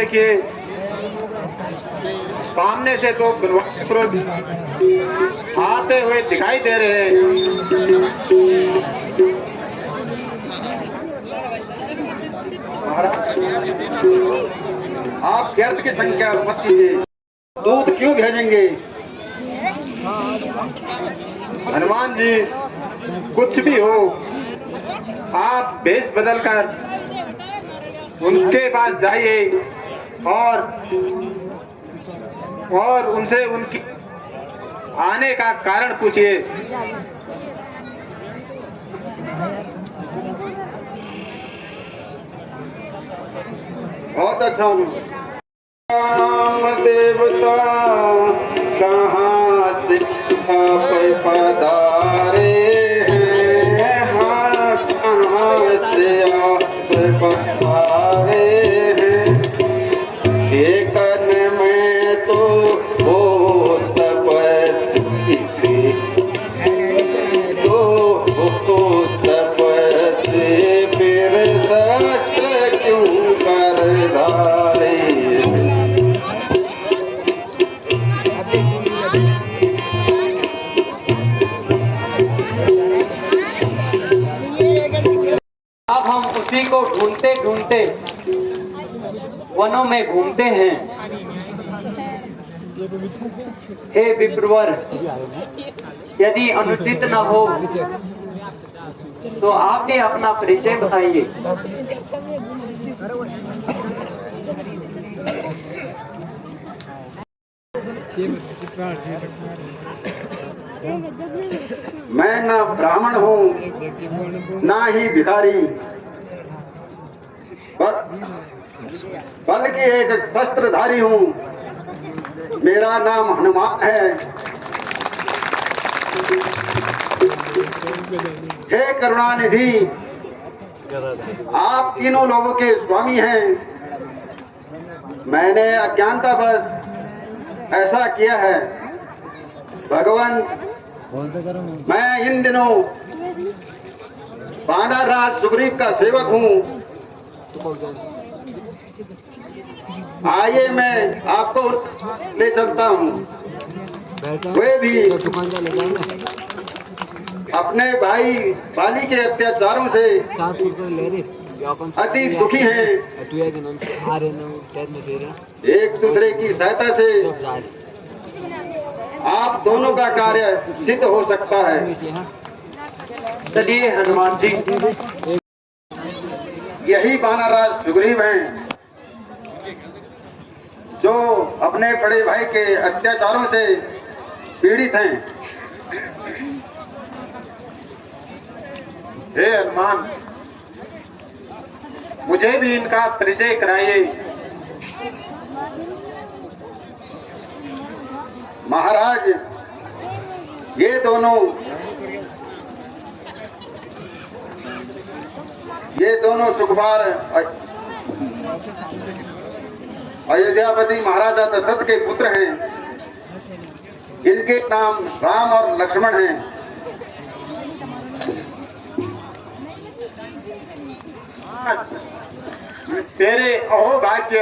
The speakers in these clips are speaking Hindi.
देखिए, सामने से दो पुरुष आते हुए दिखाई दे रहे हैं। महाराज, आप व्यर्थ की संख्या मत कीजिए, दूध क्यों भेजेंगे? हनुमान जी, कुछ भी हो, आप भेष बदलकर उनके पास जाइए और उनसे उनकी आने का कारण पूछिए। बहुत अच्छा। नाम देवता कहाँ से आप पधारे हैं? हाँ, कहाँ से आप पधारे हैं? देखन में तो हो तपस्वी, तो हो तपस्वी, फिर शस्त्र क्यों कर धारे? अब हम उसी को ढूंढते ढूंढते वनों में घूमते हैं। हे विप्रवर, यदि अनुचित न हो तो आप भी अपना परिचय बताइए। मैं ना ब्राह्मण हूँ, ना ही भिखारी, बल्कि एक शस्त्रधारी हूँ। मेरा नाम हनुमान है। हे करुणानिधि, आप तीनों लोगों के स्वामी हैं। मैंने अज्ञानतावश ऐसा किया है। भगवान, मैं इन दिनों वानर राज सुग्रीव का सेवक हूँ। आइए, मैं आपको ले चलता हूँ। वे भी अपने भाई बाली के अत्याचारों से अति दुखी हैं। एक दूसरे की सहायता से आप दोनों का कार्य सिद्ध हो सकता है। चलिए हनुमान जी। यही वानरराज सुग्रीव हैं, जो अपने बड़े भाई के अत्याचारों से पीड़ित हैं। हे हनुमान, मुझे भी इनका परिचय कराइए। महाराज, ये दोनों सुकुमार अयोध्यापति महाराजा दशरथ के पुत्र हैं। इनके नाम राम और लक्ष्मण हैं। तेरे अहो भाग्य।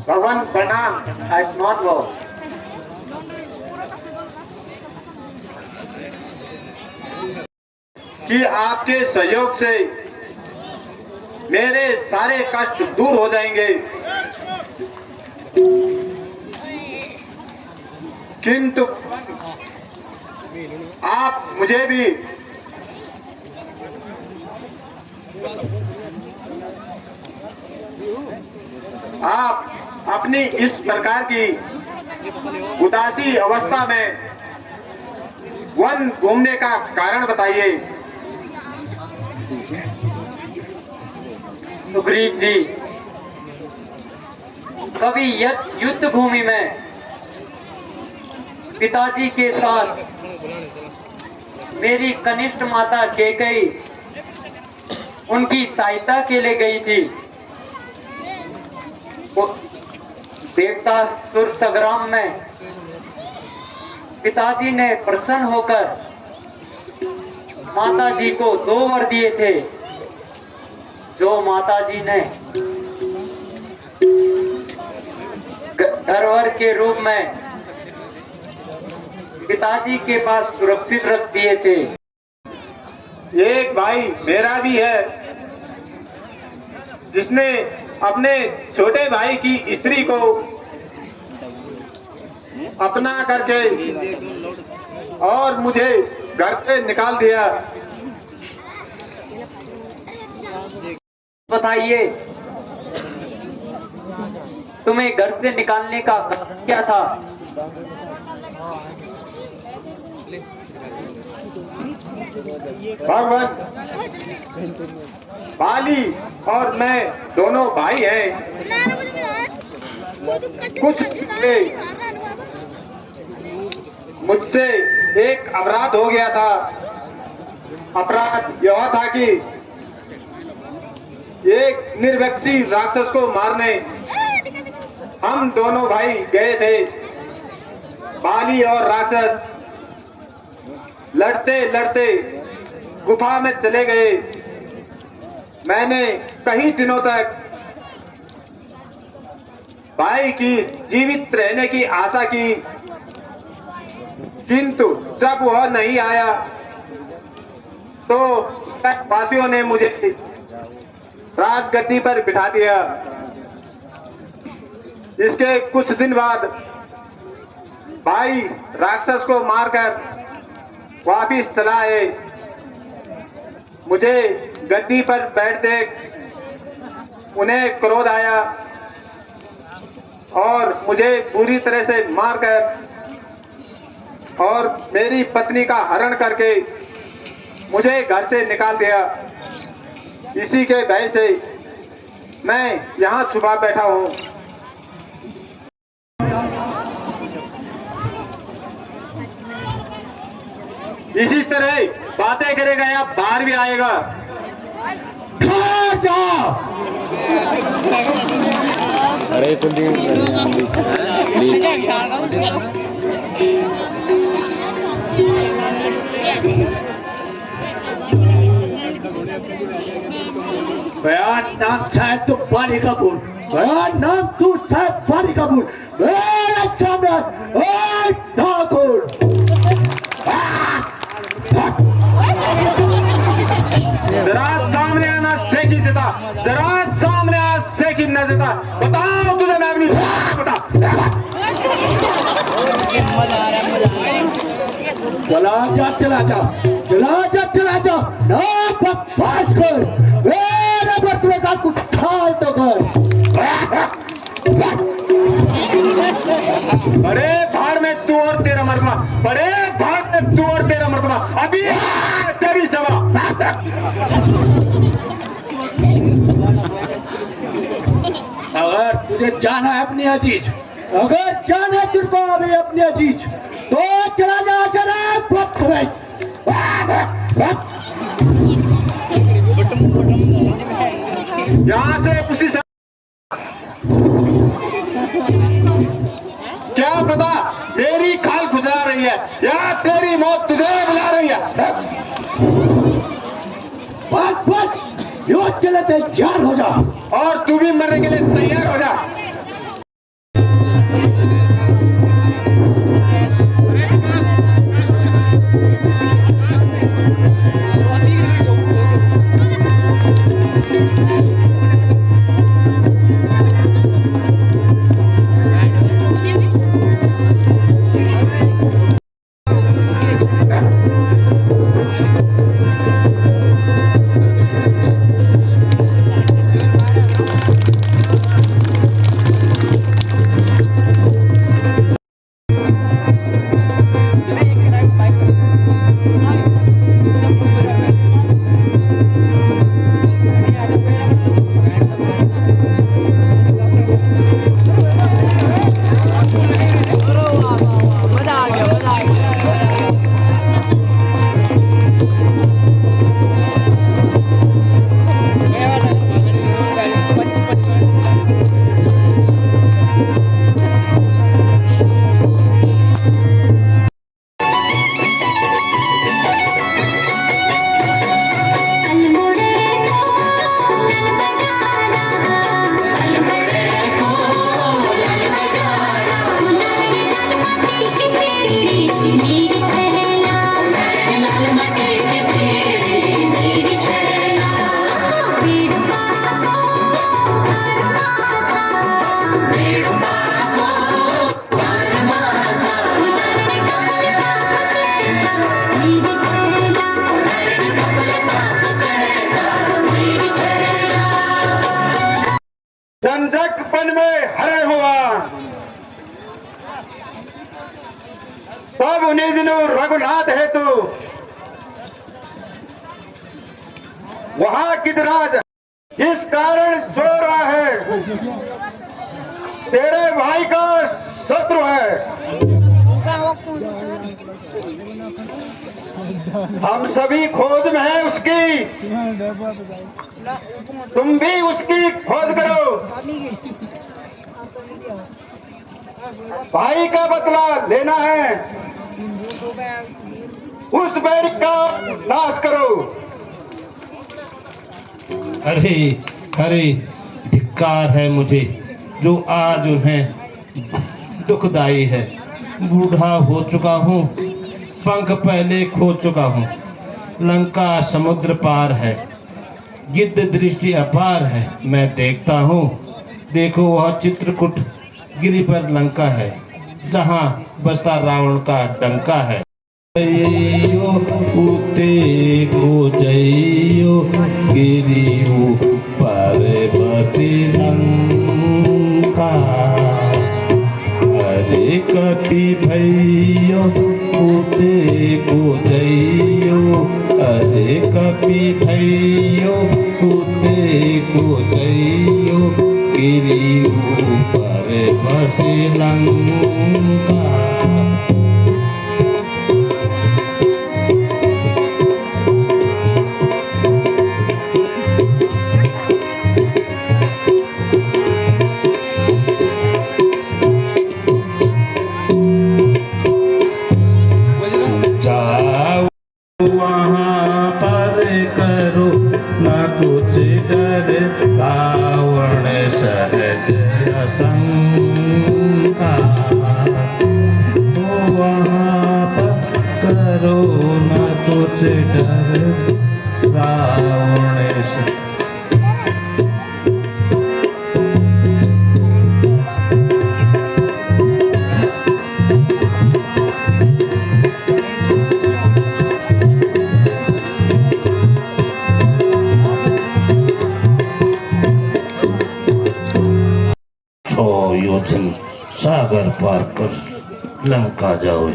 भगवान प्रणाम। आयुष्मान भव। कि आपके सहयोग से मेरे सारे कष्ट दूर हो जाएंगे, किंतु आप मुझे भी आप अपनी इस प्रकार की उदासी अवस्था में वन घूमने का कारण बताइए। सुग्रीव जी, कभी युद्ध भूमि में पिताजी के साथ मेरी कनिष्ठ माता कैकेयी उनकी सहायता के लिए गई थी। देवतासुर संग्राम में पिताजी ने प्रसन्न होकर माता जी को 2 वर दिए थे। जो माताजी ने धरोहर के रूप में पिताजी के पास सुरक्षित रख दिए थे। एक भाई मेरा भी है जिसने अपने छोटे भाई की स्त्री को अपना करके और मुझे घर से निकाल दिया। बताइए, तुम्हें घर से निकालने का कारण क्या था? भगवान, बाली और मैं दोनों भाई हैं। कुछ पहले मुझसे एक अपराध हो गया था। अपराध यह था कि एक निर्वैक्षी राक्षस को मारने हम दोनों भाई गए थे। बाली और राक्षस लड़ते लड़ते गुफा में चले गए। मैंने कई दिनों तक भाई की जीवित रहने की आशा की, किंतु जब वह नहीं आया तो वासियों ने मुझे राजगद्दी पर बिठा दिया। इसके कुछ दिन बाद भाई राक्षस को मारकर वापिस चला आए। मुझे गद्दी पर बैठते उन्हें क्रोध आया और मुझे बुरी तरह से मारकर और मेरी पत्नी का हरण करके मुझे घर से निकाल दिया। इसी के भय से मैं यहाँ छुपा बैठा हूँ। इसी तरह बातें करेगा या बाहर भी आएगा। जाओ। अरे कुलदीप बयान नाम शायद तो बाली कपूर, बयान नाम तू शायद बाली कपूर, मेरे सामने ठाकुर। जरा सामने आना सेकी जिता, जरा सामने आ सेकी न जिता। बताओ तुझे मैं अपनी बता। चला जा चला जा चला जा चला जा, ना बकवास कर, मेरे बर्तवे का कुठाल तो कर। बड़े भाड़ में तू और तेरा मर्दमा, बड़े भाड़ में तू और तेरा मर्दमा। अभी तेरी सभा। अगर तुझे जाना है अपनी अजीज, अगर जाना है तुझको अभी अपनी अजीज, तो चला जा शराब भक्त भाई। यहाँ से उसी से क्या पता तेरी खाल खुजला रही है या तेरी मौत तुझे बुला रही है। बस बस, युद्ध के लिए तैयार हो जा और तू भी मरने के लिए तैयार हो जा। तब उन्हीं दिनों रघुनाथ हेतु वहां गिद्धराज इस कारण सो रहा है, तेरे भाई का शत्रु है। हम सभी खोज में हैं उसकी, तुम भी उसकी खोज करो। भाई का बदला लेना है, उस बैरिक का नाश करो। अरे अरे, धिक्कार है मुझे जो आज उन्हें दुखदाई है। बूढ़ा हो चुका हूँ, पंख पहले खो चुका हूँ। लंका समुद्र पार है, गिद्ध दृष्टि अपार है। मैं देखता हूँ, देखो वह चित्रकूट गिरी पर लंका है, जहाँ बसता रावण का डंका है। जइयो उते को जइयो गिरी पर बसी लंका। अरे कपि भइयो उते को जइयो, अरे कपि भइयो उते को जइयो गिरी पर बसी लंका। वहाँ पर करो न कुछ डर, रावण सहज असंका। वहाँ पर करो न कुछ डर, रावण सहज। योजन सागर पार कर लंका जाओ।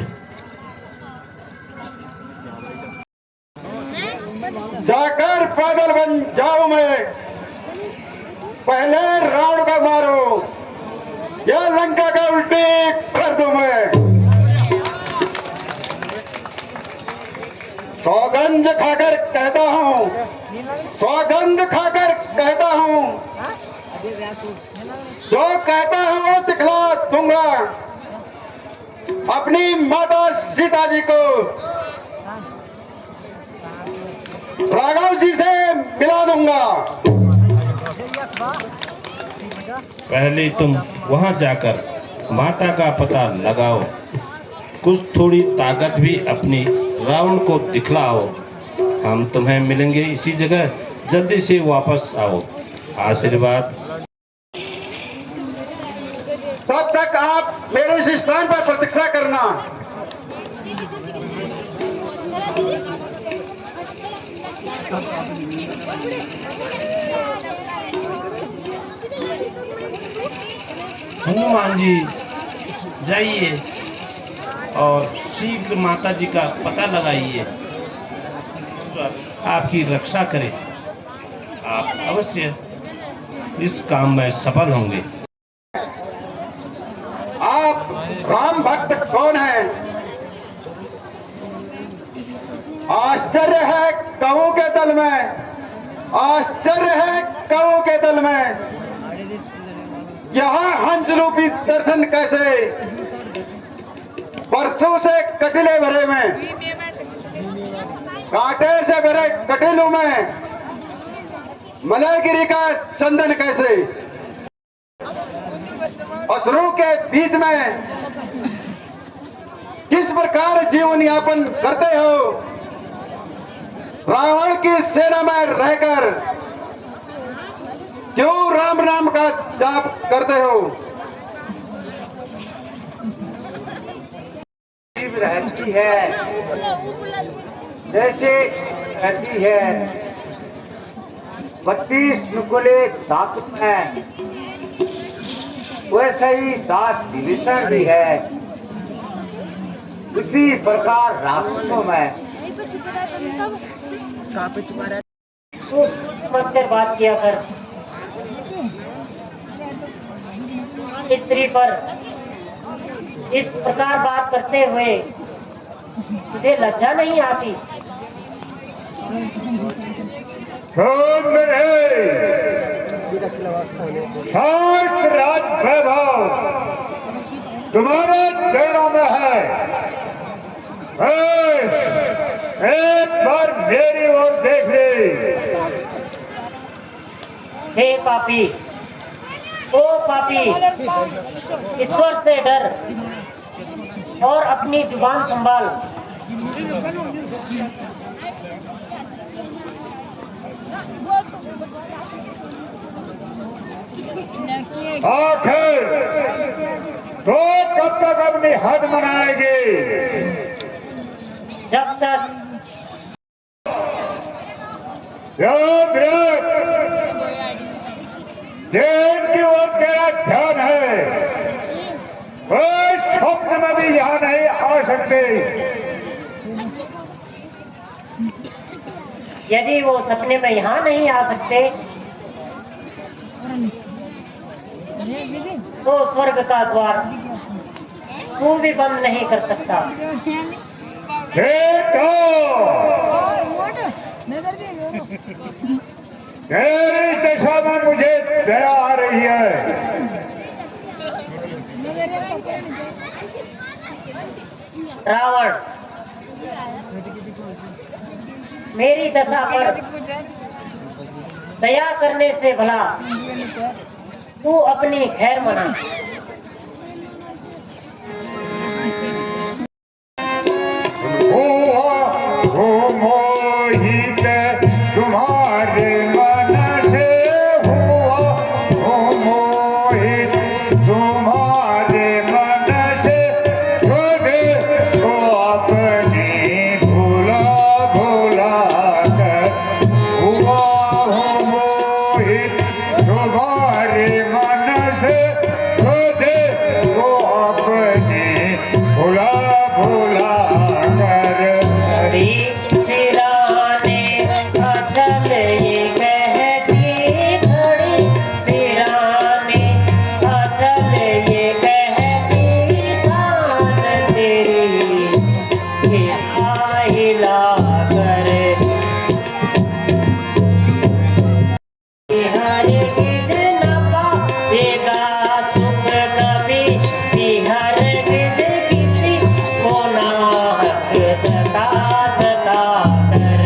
जाकर पैदल बन जाओ मैं, पहले रावण को मारो या लंका का उल्टी कर दूं मैं। सौगंध खाकर कहता हूँ, सौगंध खाकर कहता हूँ, जो कहता हूँ वो दिखला दूंगा। अपनी माता सीता जी को राघव जी से मिला दूंगा। पहले तुम वहां जाकर माता का पता लगाओ, कुछ थोड़ी ताकत भी अपनी रावण को दिखलाओ। हम तुम्हें मिलेंगे इसी जगह, जल्दी से वापस आओ। आशीर्वाद। तब तक आप मेरे इस स्थान पर प्रतीक्षा करना। हनुमान जी जाइए और शीघ्र माता जी का पता लगाइए। ईश्वर आपकी रक्षा करे, आप अवश्य इस काम में सफल होंगे। आप राम भक्त कौन है? आश्चर्य है कौओं के दल में, आश्चर्य है कौओं के दल में। यहाँ हंस रूपी दर्शन कैसे? वर्षों से कटिले भरे में, कांटे से भरे कटिलों में मलयगिरी का चंदन कैसे? असुरों के बीच में किस प्रकार जीवन यापन करते हो? रावण की सेना में रहकर क्यों राम नाम का जाप करते हो? रहती है जैसे रहती है 32 नुकुले धातु में, वैसे ही दास विभीषण भी है। उसी प्रकार राक्षसों में तू समझकर बात किया कर। स्त्री पर इस प्रकार बात करते हुए तुझे लज्जा नहीं आती? शांत राज वैभव तुम्हारे चरणों में है। एक बार मेरी ओर देख ले। हे पापी, ओ पापी, ईश्वर से डर और अपनी जुबान संभाल। आखिर तो कब तक अपनी हद मनाएगी? जब तक याद रख, जिनकी ओर तेरा ध्यान है वे स्वप्न में भी यहाँ नहीं आ सकते। यदि वो सपने में यहाँ नहीं आ सकते तो स्वर्ग का द्वार तू भी बंद नहीं कर सकता। तेरी दशा में मुझे दया आ रही है। रावण, मेरी दशा पर दया करने से भला तू अपनी खैर मना। मोहित तुम्हारे मन से हुआ, मोहित तुम्हारे मन से खुद को अपनी भुला भुला कर हुआ। मोहित तुम्हारे मन से खुद को अपनी भुला भुला कर। सिराने अचल ये कहती खड़ी, सिराने अचल ये कहती शान तेरी हिला कर। हर गिज न पाएगा सुख कभी, हर गिज किसी को ना हक सता सता कर।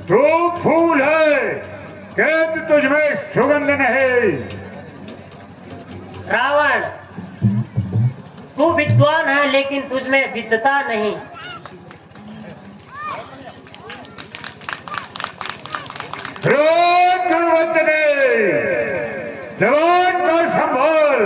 तू फूल है, कहत तुझमें सुगंध नहीं। रावण, तू विद्वान है लेकिन तुझमें विद्वता नहीं। वचने जवान का संभाल।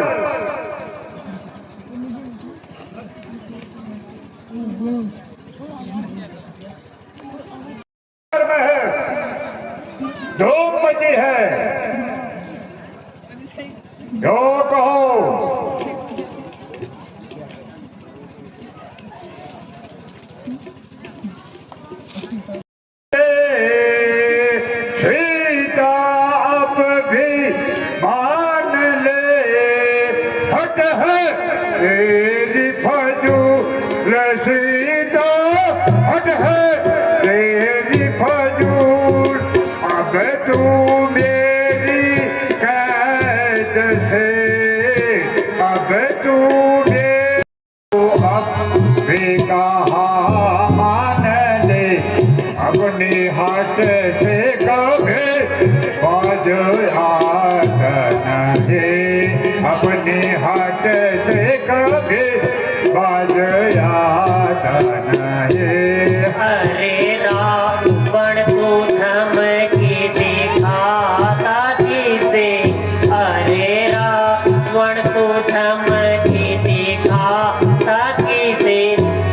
धूप मची है, जो कहो। सीता अब भी मान ले, हट है तेरी फजूल सीता, हट है तेरी फजूल। अब तू मेरी कैद से, अब तू अब भी कहा मान ले, अपनी हाथ से कभी बाज आत नहीं, अपनी हाथ से कभी बाज आत नहीं। अरे रावण को धमकी दिखाता किसे, अरे रावण को धमकी दिखाता किसे,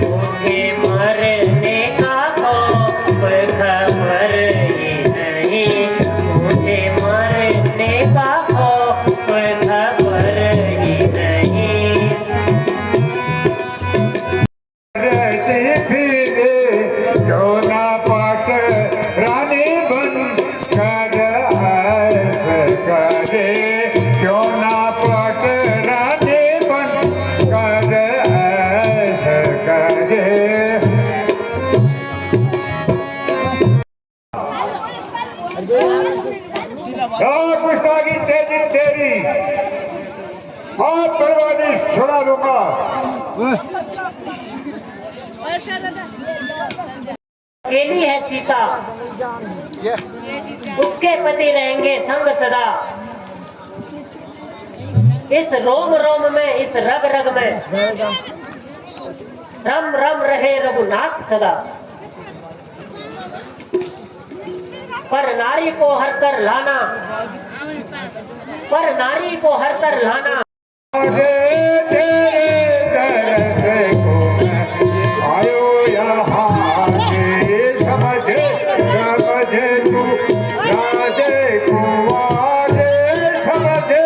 मुझे मरने का कोई खबर ही नहीं, मुझे मरने का कोई खबर ही नहीं। रहते फिरे क्यों ना पाट रानी बन कर ऐसे करे, क्यों ना पाट रानी बन कर ऐसे करे। गुस्ताखी तेरी तेरी बहुत बर्बादी छुड़ा दूंगा। अकेली है सीता, उसके पति रहेंगे संग सदा, इस रोम रोम में, इस रग रग में रम रम रहे रघुनाथ सदा। पर नारी को हर कर लाना, पर नारी को हर कर लाना। तेरे दर से को आयो यहाँ से, समझे समझे तू राजे कुंवारे, समझे